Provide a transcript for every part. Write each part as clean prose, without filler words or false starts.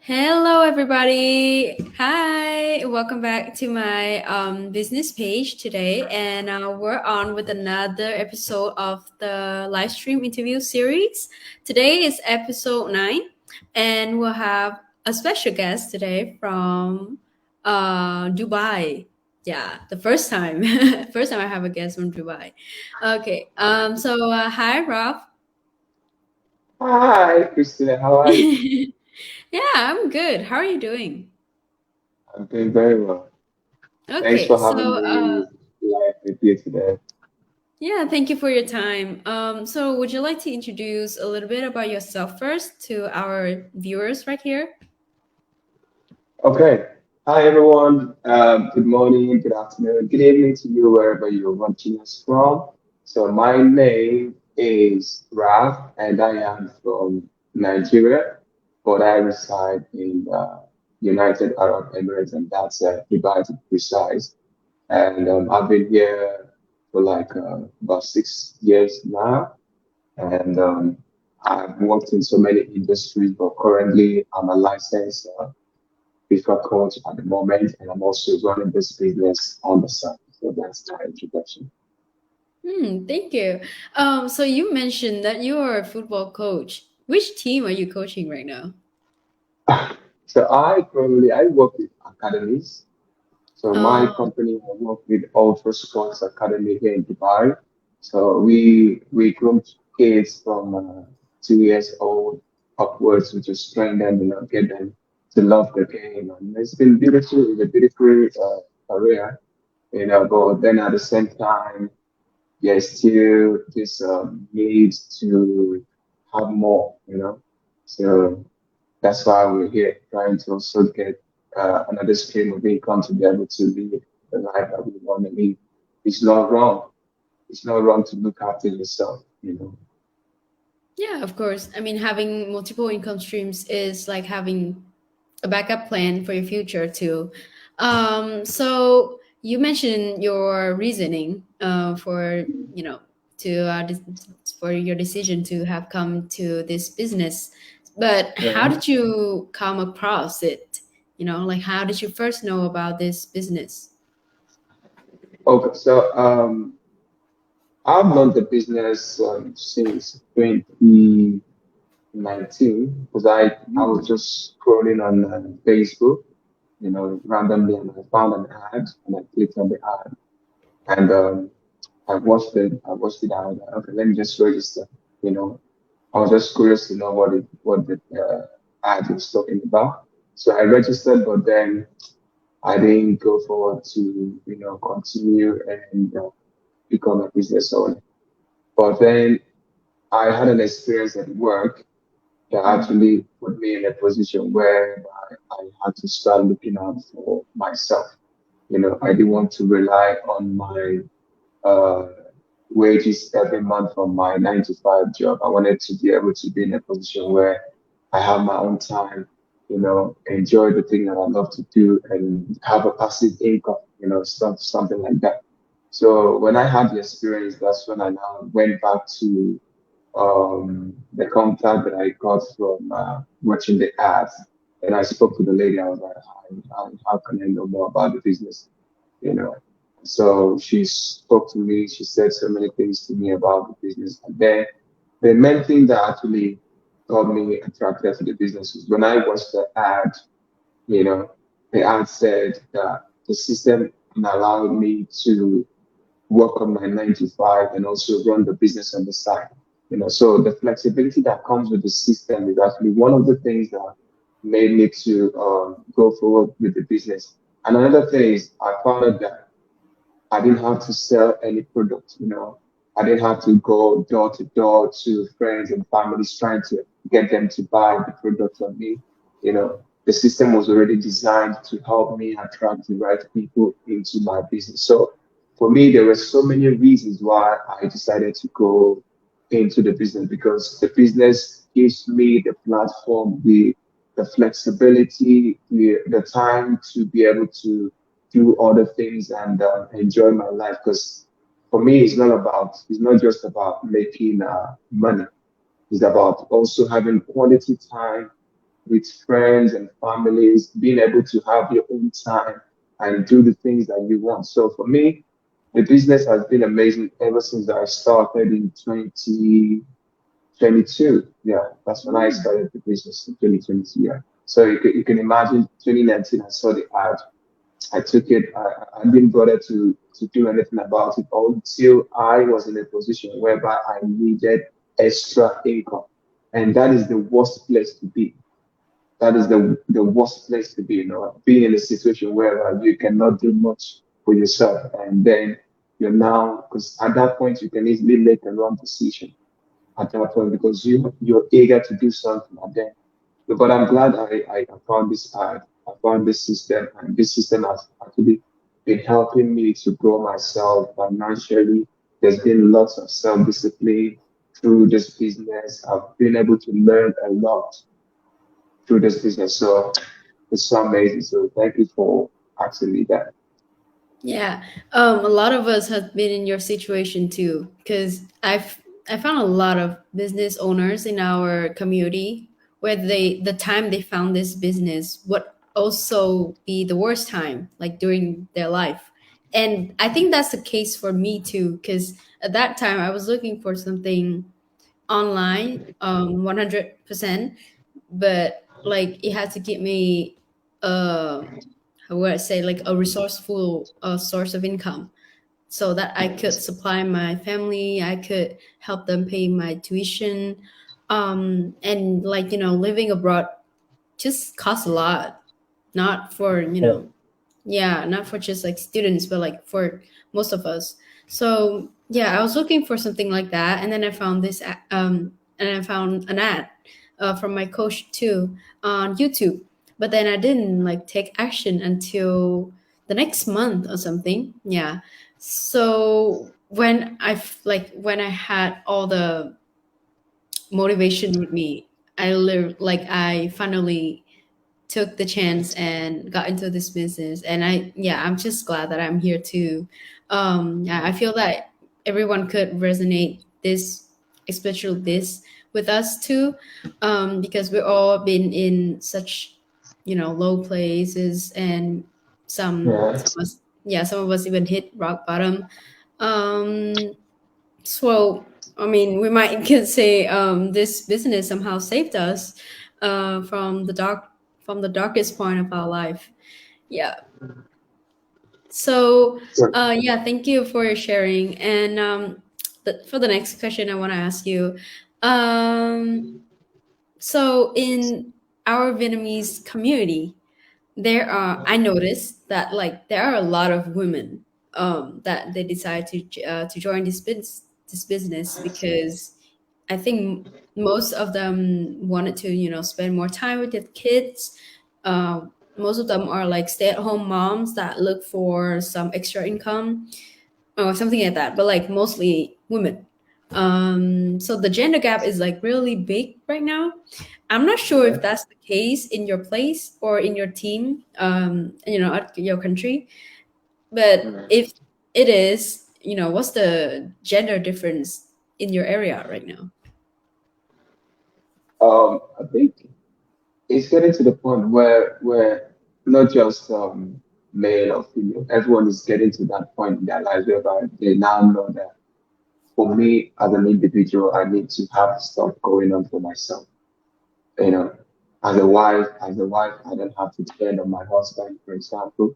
Hello, everybody. Hi, welcome back to my business page today. And we're on with another episode of the live stream interview series. Today is episode 9, and we'll have a special guest today from Dubai. Yeah, the first time. First time I have a guest from Dubai. Okay, hi, Rob. Hi, Christina. How are you? Yeah, I'm good. How are you doing? I'm doing very well. Thanks Okay, for so having me live with you today. yeah, thank you for your time. So would you like to introduce a little bit about yourself first to our viewers right here? Okay. Hi, everyone. Good morning, good afternoon, good evening to you, wherever you're watching us from. So, my name is Raf, and I am from Nigeria, but I reside in United Arab Emirates, and that's Dubai to be precise. And I've been here for like about 6 years now. And I've worked in so many industries, but currently I'm a licensed FIFA coach at the moment, and I'm also running this business on the side. So that's my introduction. Thank you. So you mentioned that you are a football coach. Which team are you coaching right now? So I work with academies. So my Uh, company, I work with Ultra Sports Academy here in Dubai. So we groom kids from 2 years old upwards. We just train them, get them to love the game, and it's been beautiful. It's a beautiful career, But then at the same time, there's still this need to have more, So that's why we're here, trying to also get another stream of income to be able to live the life that we want to live. It's not wrong. It's not wrong to look after yourself. yeah, of course. I mean, having multiple income streams is like having a backup plan for your future too. So you mentioned your reasoning for to for your decision to have come to this business, but how Yeah. did you come across it? Like how did you first know about this business? Okay, so I've known the business since 2019 because I was Mm. just scrolling on Facebook, randomly, and I found an ad and I clicked on the ad. And I watched it out. Okay, let me just register. You know, I was just curious to know what the ad was talking about. So I registered, but then I didn't go forward to continue and become a business owner. But then I had an experience at work that Mhm. actually put me in a position where I had to start looking out for myself. I didn't want to rely on my uh, wages every month from my 9 to 5 job. I wanted to be able to be in a position where I have my own time, enjoy the thing that I love to do and have a passive income, something like that. So when I had the experience, that's when I now went back to the contact that I got from watching the ads. And I spoke to the lady. I was like, how can I know more about the business? you know. So she spoke to me. She said so many things to me about the business. And then the main thing that actually got me attracted to the business was when I watched the ad. You know, the ad said that the system allowed me to work on my 9 to 5 and also run the business on the side. So the flexibility that comes with the system is actually one of the things that made me to go forward with the business. And another thing is I found out that I didn't have to sell any product. I didn't have to go door to door to friends and families trying to get them to buy the product from me. The system was already designed to help me attract the right people into my business. So for me, there were so many reasons why I decided to go into the business because the business gives me the platform, the flexibility, the time to be able to do other things and enjoy my life. Because for me, it's not just about making money. It's about also having quality time with friends and families, being able to have your own time and do the things that you want. So for me, the business has been amazing ever since I started in 2022. Yeah, that's when I Mm. started the business in 2022. Yeah. So you can imagine 2019, I saw the ad. I took it. I didn't bother to do anything about it until I was in a position whereby I needed extra income, and that is the worst place to be. That is the worst place to be. You know, being in a situation where you cannot do much for yourself, and then you're now, because at that point you can easily make a wrong decision at that point because you're eager to do something, and then but I'm glad I found this I found this system, and this system has actually been helping me to grow myself financially. There's been lots of self-discipline through this business. I've been able to learn a lot through this business. So it's so amazing. So thank you for asking me that. Yeah, a lot of us have been in your situation too, because I found a lot of business owners in our community where the time they found this business would also be the worst time, like during their life, and I think that's the case for me too, because at that time I was looking for something online, 100%, but like it had to give me how would I say, like a resourceful source of income so that I could supply my family, I could help them pay my tuition. And like, living abroad just costs a lot, not for, yeah, not for just like students, but like for most of us. So yeah, I was looking for something like that, and then I found and I found an ad from my coach too on YouTube. But then I didn't like take action until the next month or something. Yeah. So when I had all the motivation with me, I finally took the chance and got into this business, and I'm just glad that I'm here too. Yeah, I feel that everyone could resonate this, especially this, with us too, because we've all been in such, low places, and Yeah. some of us even hit rock bottom. um so, I mean, we might could say this business somehow saved us from the darkest point of our life. Yeah. So, So, yeah, thank you for your sharing. And for the next question, I want to ask you. Um, so, in our Vietnamese community, I noticed that like there are a lot of women that they decide to join this business because I think most of them wanted to, spend more time with their kids. Most of them are like stay-at-home moms that look for some extra income or something like that, but like mostly women. So the gender gap is like really big right now. I'm not sure if that's the case in your place or in your team, at your country. But if it is, what's the gender difference in your area right now? I think it's getting to the point where not just male or female, everyone is getting to that point in their lives whereby they now know that for me as an individual, I need to have stuff going on for myself. You know, as a wife, I don't have to depend on my husband, for example.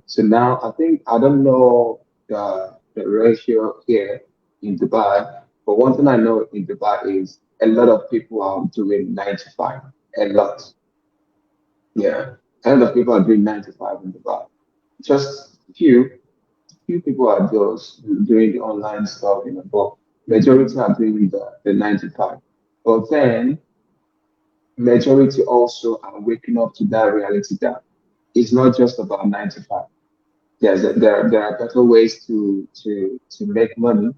So now I think I don't know the ratio here in Dubai, but one thing I know in Dubai is a lot of people are doing 9 to 5. A lot. Yeah. A lot of people are doing 9 to 5 in Dubai. Just few people are just doing the online stuff, but majority are doing the 9 to 5. But then majority also are waking up to that reality that it's not just about 9 to 5. There are better ways to make money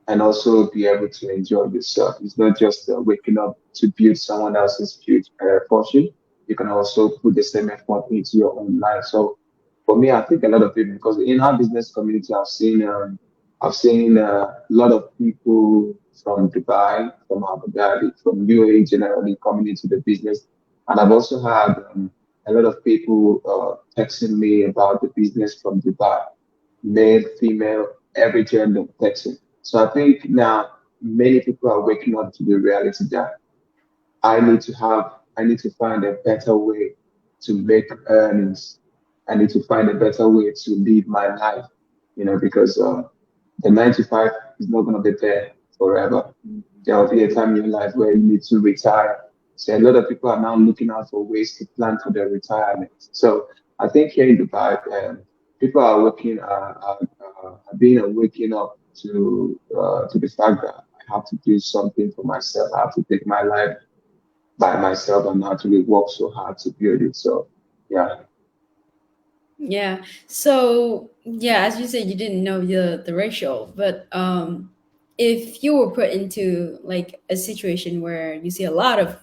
and also be able to enjoy yourself. It's not just waking up to build someone else's future fortune. You can also put the same effort into your own life. So for me, I think a lot of people, because in our business community, I've seen a lot of people from Dubai, from Abu Dhabi, from UAE generally coming into the business. And I've also had a lot of people texting me about the business from Dubai, male, female, every gender texting. So I think now many people are waking up to the reality that I need to find a better way to make earnings. I need to find a better way to live my life, because the 9 to 5 is not going to be there forever. There will be a time in your life where you need to retire. So a lot of people are now looking out for ways to plan for their retirement. So I think here in Dubai, people are waking up to the fact that I have to do something for myself. I have to take my life by myself and actually work so hard to build it. So yeah, Yeah. So yeah, as you said, you didn't know the ratio, but if you were put into like a situation where you see a lot of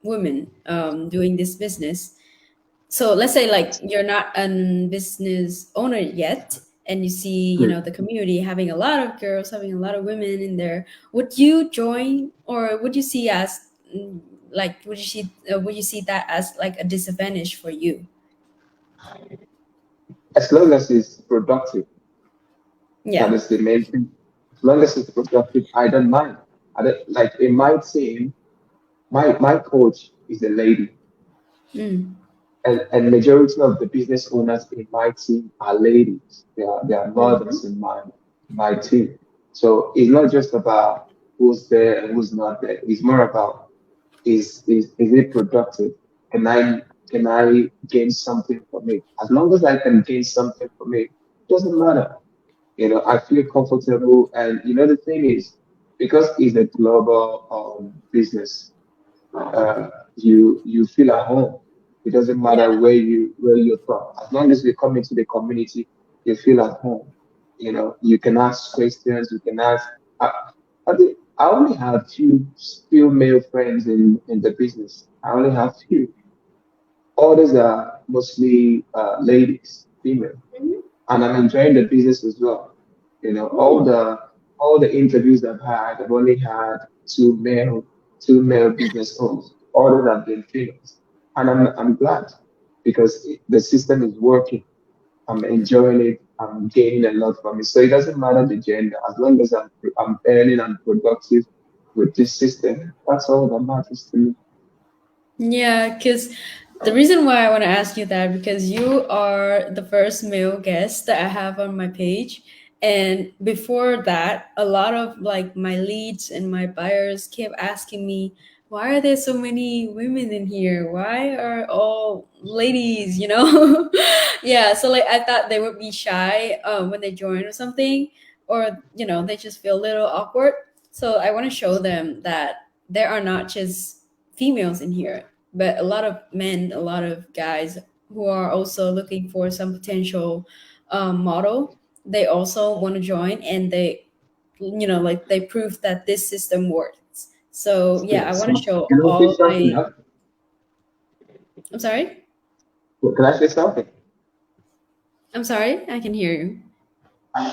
women doing this business, so let's say like you're not a business owner yet, and you see, yeah. the community having a lot of girls, having a lot of women in there, would you join, or would you see as like would you see that as like a disadvantage for you? As long as it's productive, that Yeah. is the main thing. As long as it's productive, I don't mind. I don't, like in my team, my coach is a lady, Mm. and majority of the business owners in my team are ladies. They are mothers Mhm. in my team. So it's not just about who's there and who's not there. It's more about is it productive? Can I can I gain something from it? As long as I can gain something from it, doesn't matter. I feel comfortable, and the thing is, because it's a global business, you feel at home. It doesn't matter Yeah. where you're from. As long as you come into the community, you feel at home. You can ask questions. You can ask. I, I only have few male friends in the business. I only have few. Others are mostly ladies, female, Mhm. and I'm enjoying the business as well. You know, all Ooh. the all the interviews I've had, I've only had two male business owners. Others have been females, and I'm glad because the system is working. I'm enjoying it. I'm gaining a lot from it. So it doesn't matter the gender, as long as I'm earning and productive with this system. That's all that matters to me. Yeah, because the reason why I want to ask you that, because you are the first male guest that I have on my page. And before that, a lot of like my leads and my buyers kept asking me, why are there so many women in here? Why are all ladies, Yeah, so like I thought they would be shy when they join or something, or they just feel a little awkward. So I want to show them that there are not just females in here, but a lot of men, a lot of guys who are also looking for some potential model. They also want to join, and like they prove that this system works. So yeah, I want to show Can I say all of something? my. I'm sorry. Can I say something? I'm sorry. I can hear you.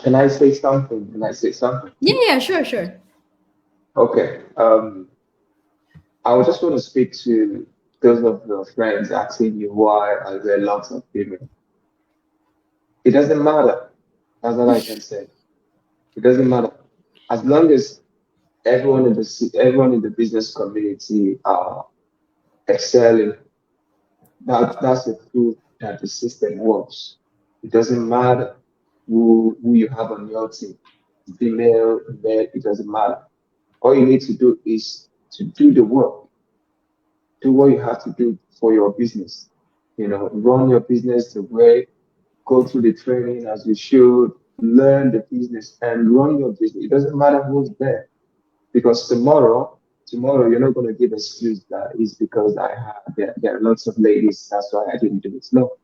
Can I say something? Can I say something? Yeah, yeah, sure, sure. Okay. I would just want to speak to those of your friends asking you why are there lots of women. It doesn't matter. That's all I can say. It doesn't matter. As long as everyone in the business community are excelling, that's the proof that the system works. It doesn't matter who you have on your team, female, male, it doesn't matter. All you need to do is to do the work, do what you have to do for your business. Run your business the way, go through the training as you should, learn the business and run your business. It doesn't matter who's there because tomorrow you're not going to give excuse that is because there are lots of ladies. That's why I didn't do it. No,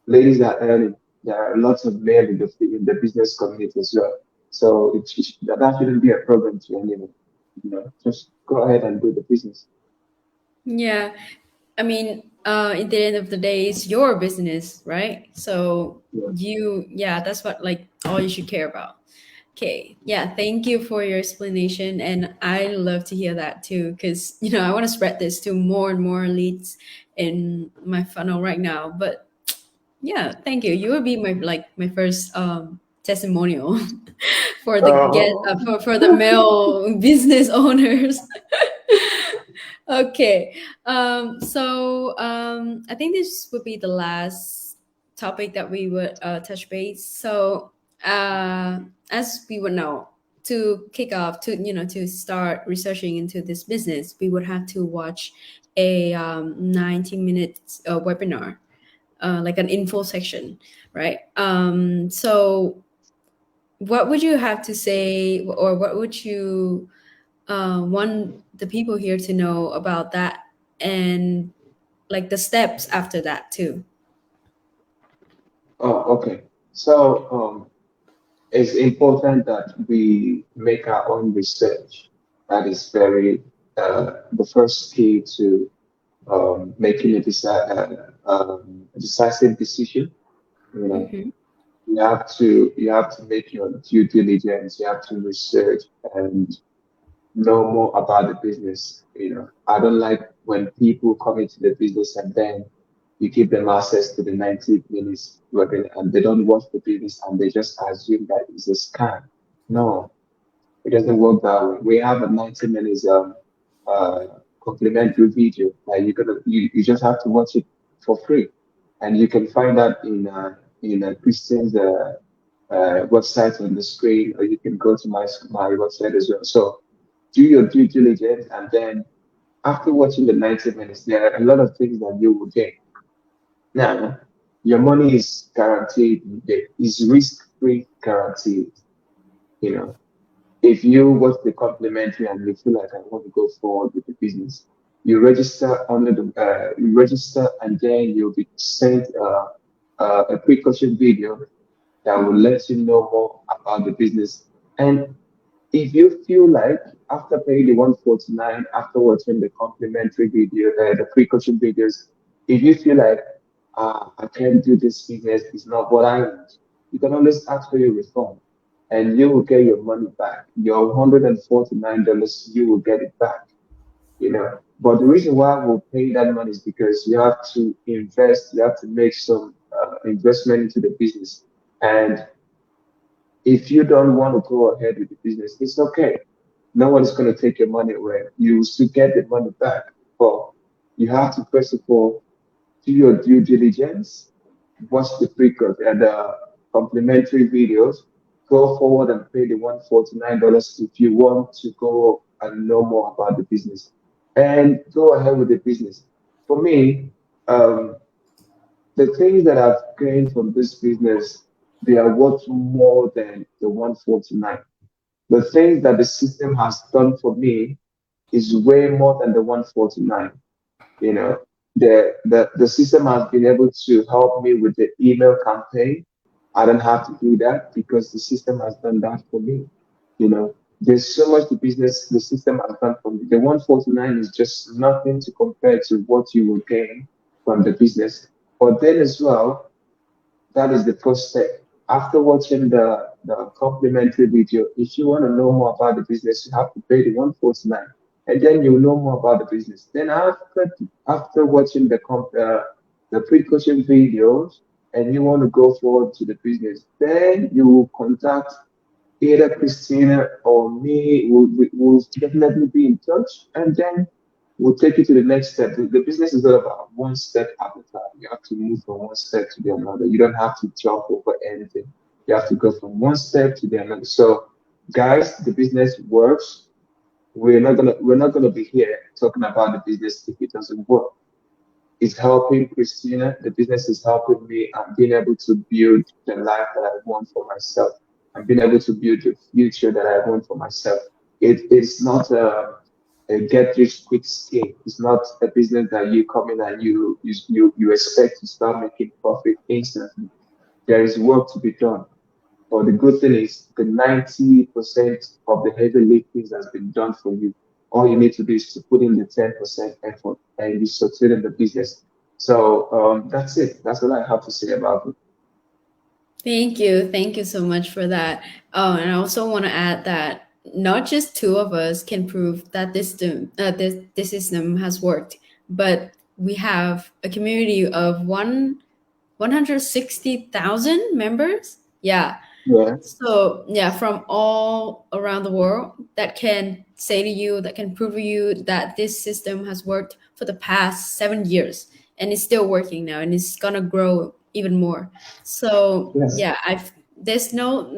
ladies are earning. There are lots of men in the business community as well. So that shouldn't be a problem to anyone. Just go ahead and do the business. Yeah, I mean, at the end of the day, it's your business, right? So Yeah. yeah, that's what like all you should care about. Okay. Yeah. Thank you for your explanation. And I love to hear that too, because, I want to spread this to more and more leads in my funnel right now. But yeah, thank you. You will be my first testimonial for the get Oh, for the male business owners. Okay. I think this would be the last topic that we would touch base. So, as we would know, to kick off, to start researching into this business, we would have to watch a 90 minute webinar, like an info section, right? So, what would you have to say, or what would you want the people here to know about that, and like the steps after that too? okay. So, it's important that we make our own research. That is very the first key to making a decisive decision. You know, Mm-hmm. you have to make your due diligence. You have to research and know more about the business. I don't like when people come into the business and then you give them access to the 90 minutes webinar and they don't watch the business and they just assume that it's a scam. No, it doesn't work that way. We have a 90 minutes uh complimentary video that you just have to watch it for free. And you can find that in Christian's website on the screen, or you can go to my website as well. So do your due diligence, and then after watching the 90 minutes, there are a lot of things that you will get. Now, your money is guaranteed, is risk-free guaranteed. You know, if you watch the complimentary and you feel like I want to go forward with the business, you register, and then you'll be sent a precaution video that will let you know more about the business. And if you feel like after paying the 149, after watching the complimentary video, the precaution videos, if you feel like I can't do this business, it's not what I want, you can always ask for your refund and you will get your money back. Your $149, you will get it back. But the reason why we'll pay that money is because you have to invest, you have to make some investment into the business. And if you don't want to go ahead with the business, it's okay. No one is going to take your money away. You will still get the money back. But you have to, first of all, do your due diligence, watch the and the complimentary videos, go forward and pay the $149 if you want to go and know more about the business. And go ahead with the business. For me, um, the things that I've gained from this business, they are worth more than the 149. The things that the system has done for me is way more than the 149. You know, the system has been able to help me with the email campaign. I don't have to do that because the system has done that for me. There's so much the system has done for me. The 149 is just nothing to compare to what you will gain from the business. But then as well, that is the first step. After watching the complimentary video, if you want to know more about the business, you have to pay the 149, and then you'll know more about the business. Then after watching the precaution videos, and you want to go forward to the business, then you will contact either Christina or me. Will definitely be in touch, and then we'll take you to the next step. The business is all about one step at a time. You have to move from one step to the another. You don't have to jump over anything. You have to go from one step to the another. So, guys, the business works. We're not gonna be here talking about the business if it doesn't work. It's helping Christina. The business is helping me. I'm being able to build the life that I want for myself. I'm being able to build the future that I want for myself. It's not a get rich quick scheme. It's not a business that you come in and you expect to start making profit instantly. There is work to be done. But the good thing is the 90% of the heavy lifting has been done for you. All you need to do is to put in the 10% effort and you succeed in the business. So that's it. That's what I have to say about it. Thank you so much for that. Oh, and I also want to add that not just two of us can prove that this system has worked, but we have a community of 160,000 members. Yeah, Yeah. so yeah, from all around the world that can say to you, that can prove to you that this system has worked for the past 7 years and it's still working now and it's gonna grow even more. So Yes. yeah, I've there's no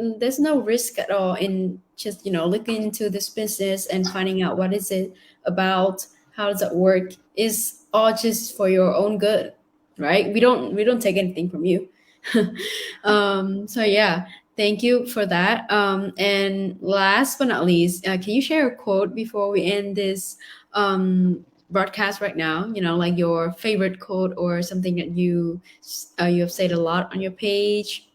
risk at all in just looking into this business and finding out what is it about, how does it work, is all just for your own good, right? We don't take anything from you. So yeah, thank you for that. And last but not least, can you share a quote before we end this broadcast right now? Like your favorite quote or something that you have said a lot on your page.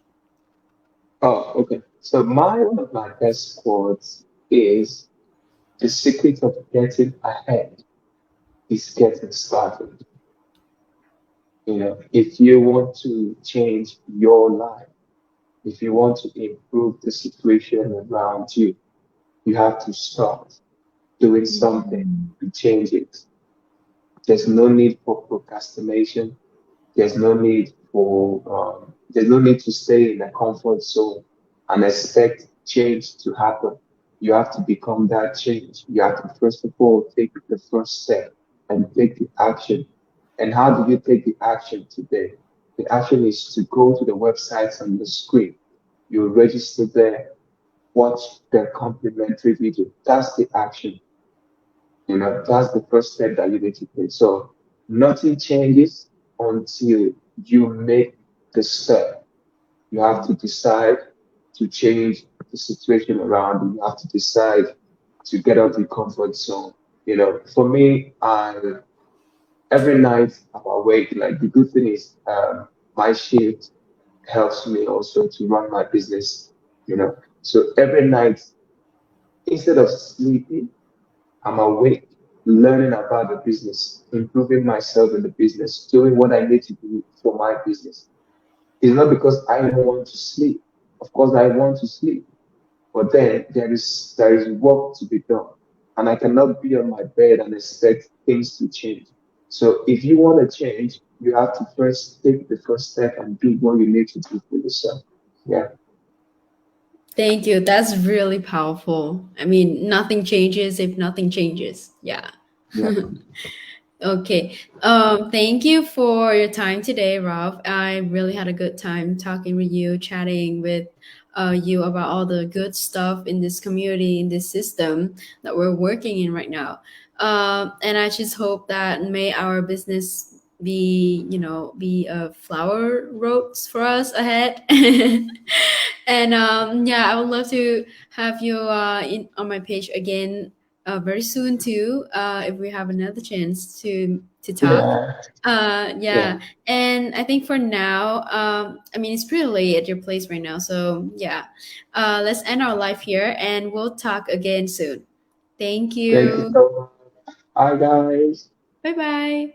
Oh, okay. So one of my best quotes is the secret of getting ahead is getting started. If you want to change your life, if you want to improve the situation around you, you have to start doing something Mm. to change it. There's no need for procrastination. There's no need to stay in a comfort zone and expect change to happen. You have to become that change. You have to first of all take the first step and take the action. And how do you take the action today? The action is to go to the websites on the screen. You register there, watch the complimentary video. That's the action. That's the first step that you need to take. So nothing changes until you make the step. You have to decide to change the situation around you. You have to decide to get out of the comfort zone. For me, every night I'm awake. Like the good thing is, my shift helps me also to run my business. So every night, instead of sleeping, I'm awake, learning about the business, improving myself in the business, doing what I need to do for my business. It's not because I don't want to sleep. Of course, I want to sleep, but then there is work to be done, and I cannot be on my bed and expect things to change. So if you want to change, you have to first take the first step and do what you need to do for yourself. Yeah, Thank you. That's really powerful. I mean, nothing changes if nothing changes. Yeah. yeah, Okay. Thank you for your time today, Rob. I really had a good time talking with you, chatting with you about all the good stuff in this community, in this system that we're working in right now. And I just hope that may our business be a flower roads for us ahead. And yeah, I would love to have you on my page again very soon too, if we have another chance to talk. yeah, yeah, Yeah, and I think for now, I mean it's pretty late at your place right now, so yeah, let's end our life here, and we'll talk again soon. Thank thank you you. so much. Hi, guys. Bye bye.